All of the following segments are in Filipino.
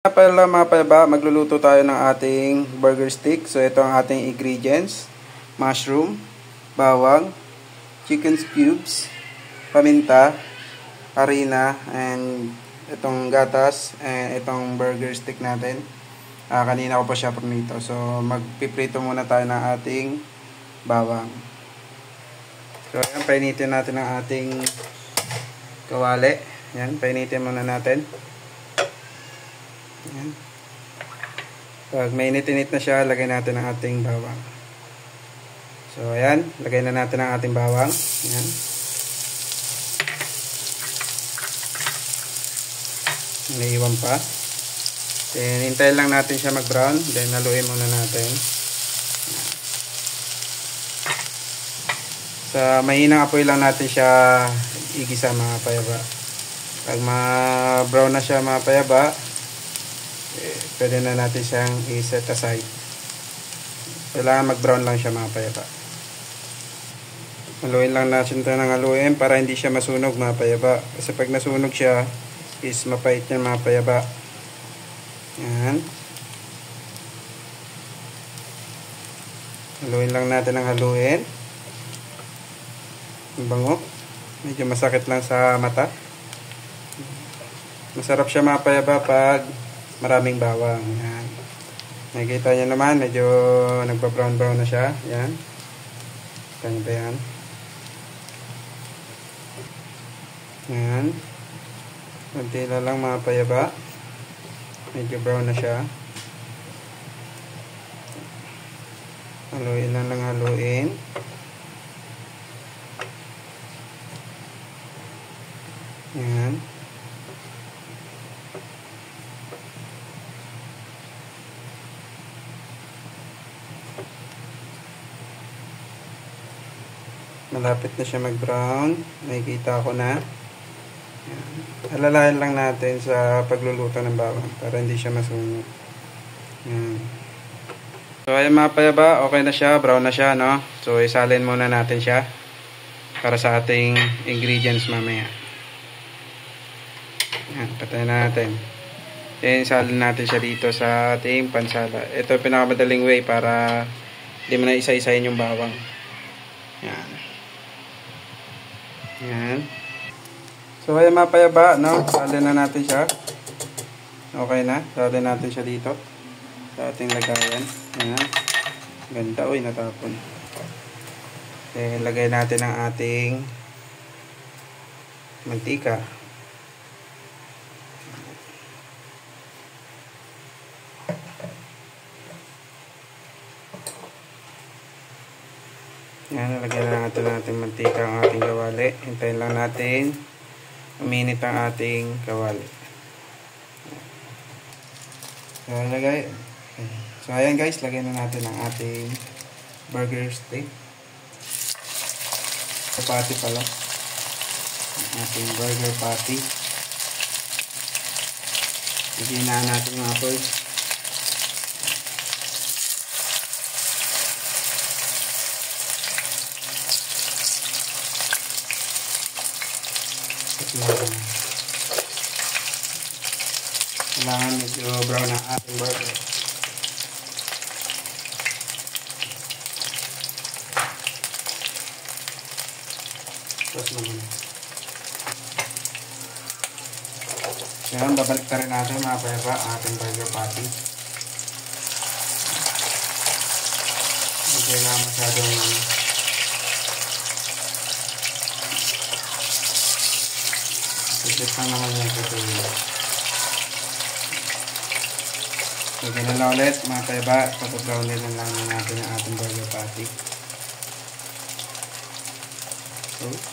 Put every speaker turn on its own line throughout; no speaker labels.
Pala mga payaba, magluluto tayo ng ating burger stick. So ito ang ating ingredients: mushroom, bawang, chicken cubes, paminta, harina, and itong gatas, and itong burger stick natin. Kanina ko pa siya prinito. So magpiprito muna tayo ng ating bawang. So ayan, painitin natin ang ating kawali. Ayan, painitin muna natin. Ayan. Pag mainit-init na siya, lagay natin ang ating bawang. So ayan, lagay na natin ang ating bawang. Ayan. Naiwan pa. Then hintayin lang natin siya mag-brown. Then haluin muna natin. Sa mahinang apoy lang natin siya igisa mga payaba. Pag ma-brown na siya mga payaba, pwede na natin siyang i-set aside. Kailangan mag-brown lang siya mga payaba. Haluin lang natin ito ng haluin para hindi siya masunog mga payaba. Kasi pag nasunog siya, is mapait yan mga payaba. Yan. Haluin lang natin ng haluin. Ang bango. Medyo masakit lang sa mata. Masarap siya mga payaba pag maraming bawang. Yan. Nakikita nyo naman, medyo nagpa-brown-brown na siya. Yan. Kanya ba yan? Yan. Magtila lang mga payaba. Medyo brown na siya. Haluin lang ng haluin. Yan. Malapit na siya mag-brown. Nakikita ko na. Yan. Alalayan lang natin sa pagluluto ng bawang para hindi siya masunog. Yan. So ayan mga payaba, okay na siya, brown na siya, no? So isalin muna natin siya para sa ating ingredients mamaya. Yan, patayin natin. Then isalin natin siya dito sa ating pansala. Ito yung pinakamadaling way para hindi mo na isa-isahin yung bawang. Yan. Yan. So ayan mga payaba, no? Salin na natin siya. Okay na. Salin natin siya dito sa ating lagayan. Yan. Ganda. Uy, natapon. Then lagay natin ang ating mantika. Yan, lagyan na natin mantika ang ating kawali. Hintayin lang natin uminit ang ating kawali. So ayan guys, lagyan na natin ang ating burger stick. Patty pala. Ang ating burger patty. Lagyan na natin mga boys. Kailangan medyo brown ang ating burger. Tapos naman. Ngayon, babalik na rin natin mga payaba ang ating burger patty. Hindi kailangan masyadong sigit lang naman yung patuloy. So, ganun lang ulit mga payaba. Pag-brown din lang natin ang ating burger patty. Oops.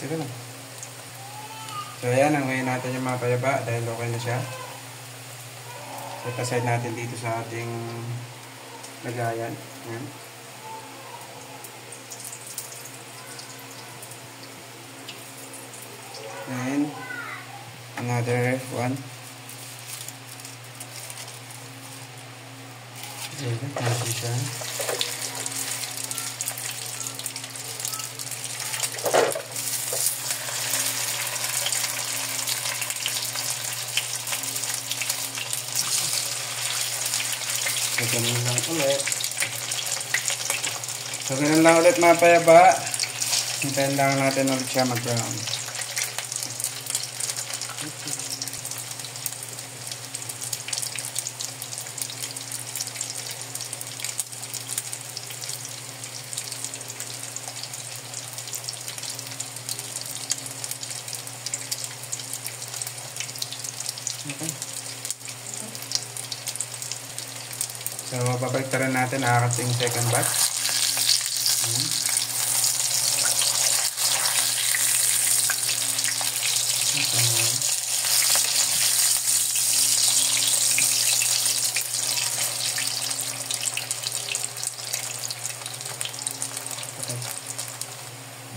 Teka lang. So ayan, nanguhin natin yung mga payaba dahil okay na siya. Set aside natin dito sa ating lagayan. Ayan. And another one. Ayan, natin siya. ganun lang ulit. So, ganun lang ulit mga payaba. Hintayin lang natin ulit siya mag-brown. Okay. So, babagtaran natin. Nakakats yung second batch.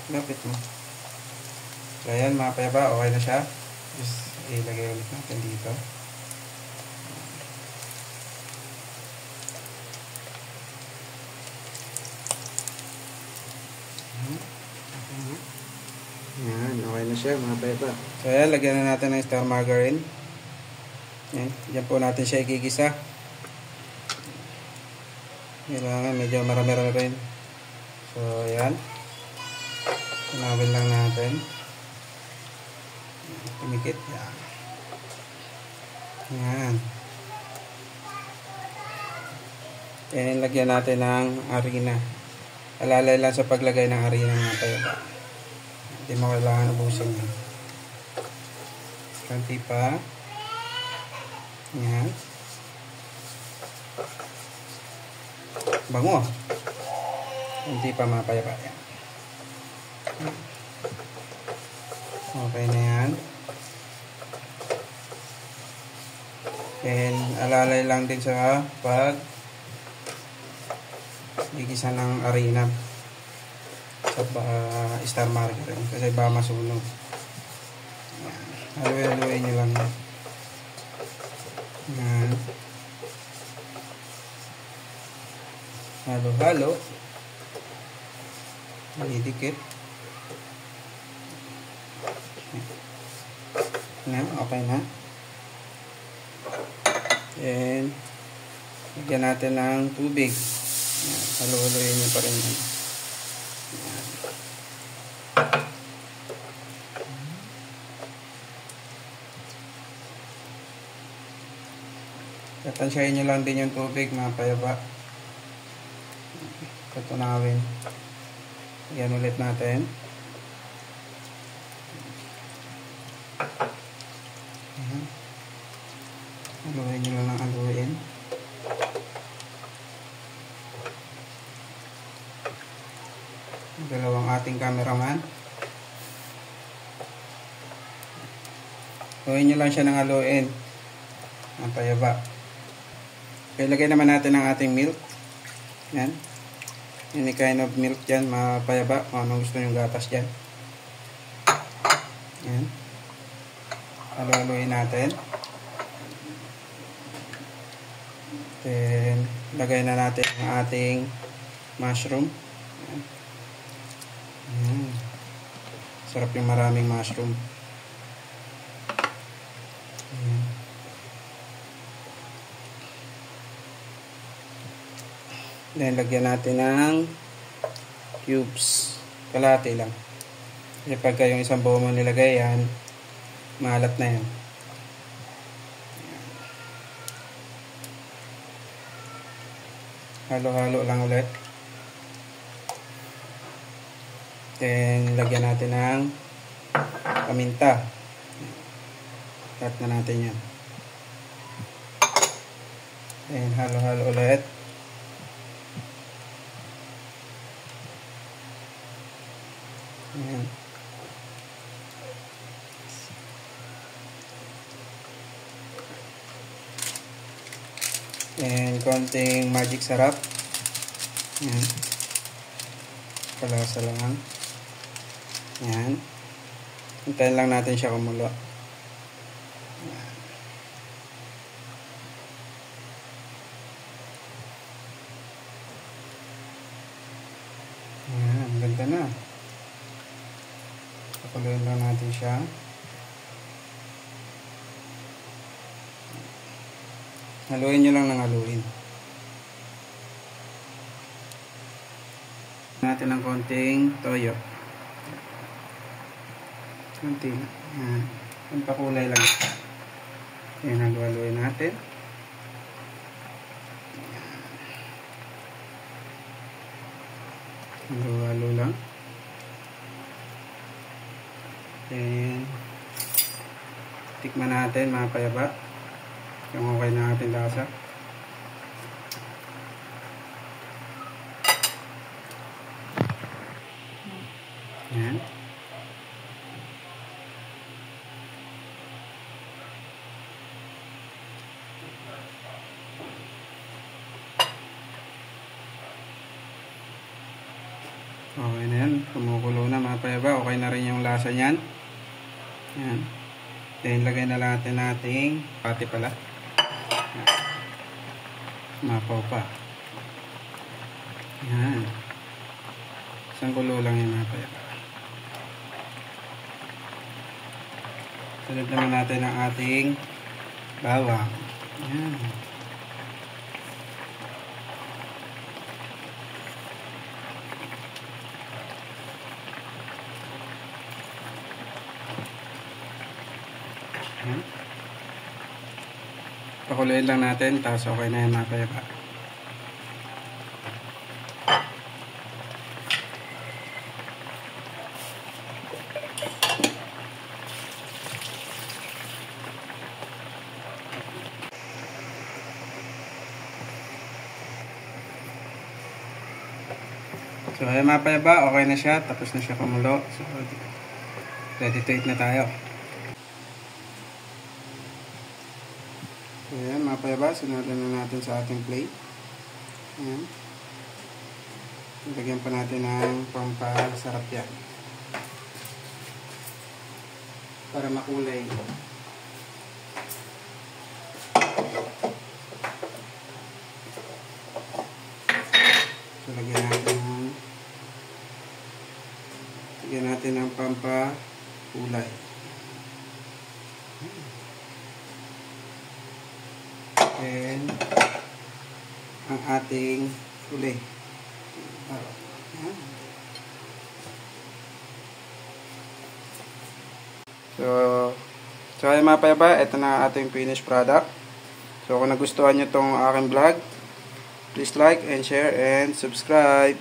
Lapit mo. So, ayan mga payaba. Okay na siya. Just ilagay ulit natin dito. Yan, okay na siya mga payaba. So ayan, lagyan na natin ng star margarine. Yan, dyan po natin siya igigisa. Kailangan medyo marami-rami rin. So ayan, tunawin lang natin. Tumikit. Yan. Yan. And lagyan natin ng harina. Alalay lang sa paglagay ng harina mga payaba. Hindi mo kailangan ubusin yan. Kanti pa. Yan. Bango. Kanti pa mga payaba. Yan. Okay na yan. And alalay lang din sa pag igisa ng harina sa star margarine kasi ba masunog. Haluin nyo lang yan. Halo-halo. Didikit. Na, okay na. And lagyan natin ng tubig. Halo-haloin nyo pa rin yan. Tatansyahin nyo lang din yung tubig mga payaba. Katunawin. Yan ulit natin. Haluin nyo lang ang haluin. Dalawang ating cameraman. Haluin nyo lang siya ng haluin. Ang payaba. Ilagay naman natin ang ating milk. Yan. Any kind of milk dyan, mga payaba. Kung anong gusto nyo gatas dyan. Yan. Haluin natin. Then, lagay na natin ang ating mushroom. Yan. Yan. Sarap yung maraming mushroom. Yan. Then, lagyan natin ng cubes. Kalahati lang. Kasi pagka yung isang buo mo nilagay yan, maalat na yan. Halo-halo lang ulit. Then, lagyan natin ng paminta. Cut na natin yan. Then, halo-halo ulit. Ayan. And konting magic sarap. Ayan. Kalasa lang. Ayan. Hintayin lang natin siya kumulo. Ayan. Ayan. Ganda na. Pakuloyin lang natin siya. Haluin nyo lang ng haluin. natin ng konting toyo. Konti na. Yan. Pampakulay lang. Yan, nagwaluin natin. Halo-halo lang. Then, tikman natin mga payaba. Yung okay na ating lasa. Yan. Okay na yan. Kumukulo na mga payaba. Okay na rin yung lasa niyan. Yan. Then, lagay na lang natin ating pati pala. Mapaw pa. Yan. Isang kulo lang yung mga payaba. Sunod naman natin ang ating bawang. Yan. Pakuluin lang natin, tapos okay na yung mga payaba. So yung mga payaba, okay na siya, tapos na siya kumulo. So ready to eat na tayo. Ayan, mga payaba, sinunod na natin sa ating plate. Ayan. Lagyan pa natin ng pampasarap yan. Para makulay. So, lagyan natin ng pampakulay. And ang ating uli. So ay mga payaba, ito na ang ating finished product. So kung nagustuhan nyo itong aking vlog, please like and share and subscribe.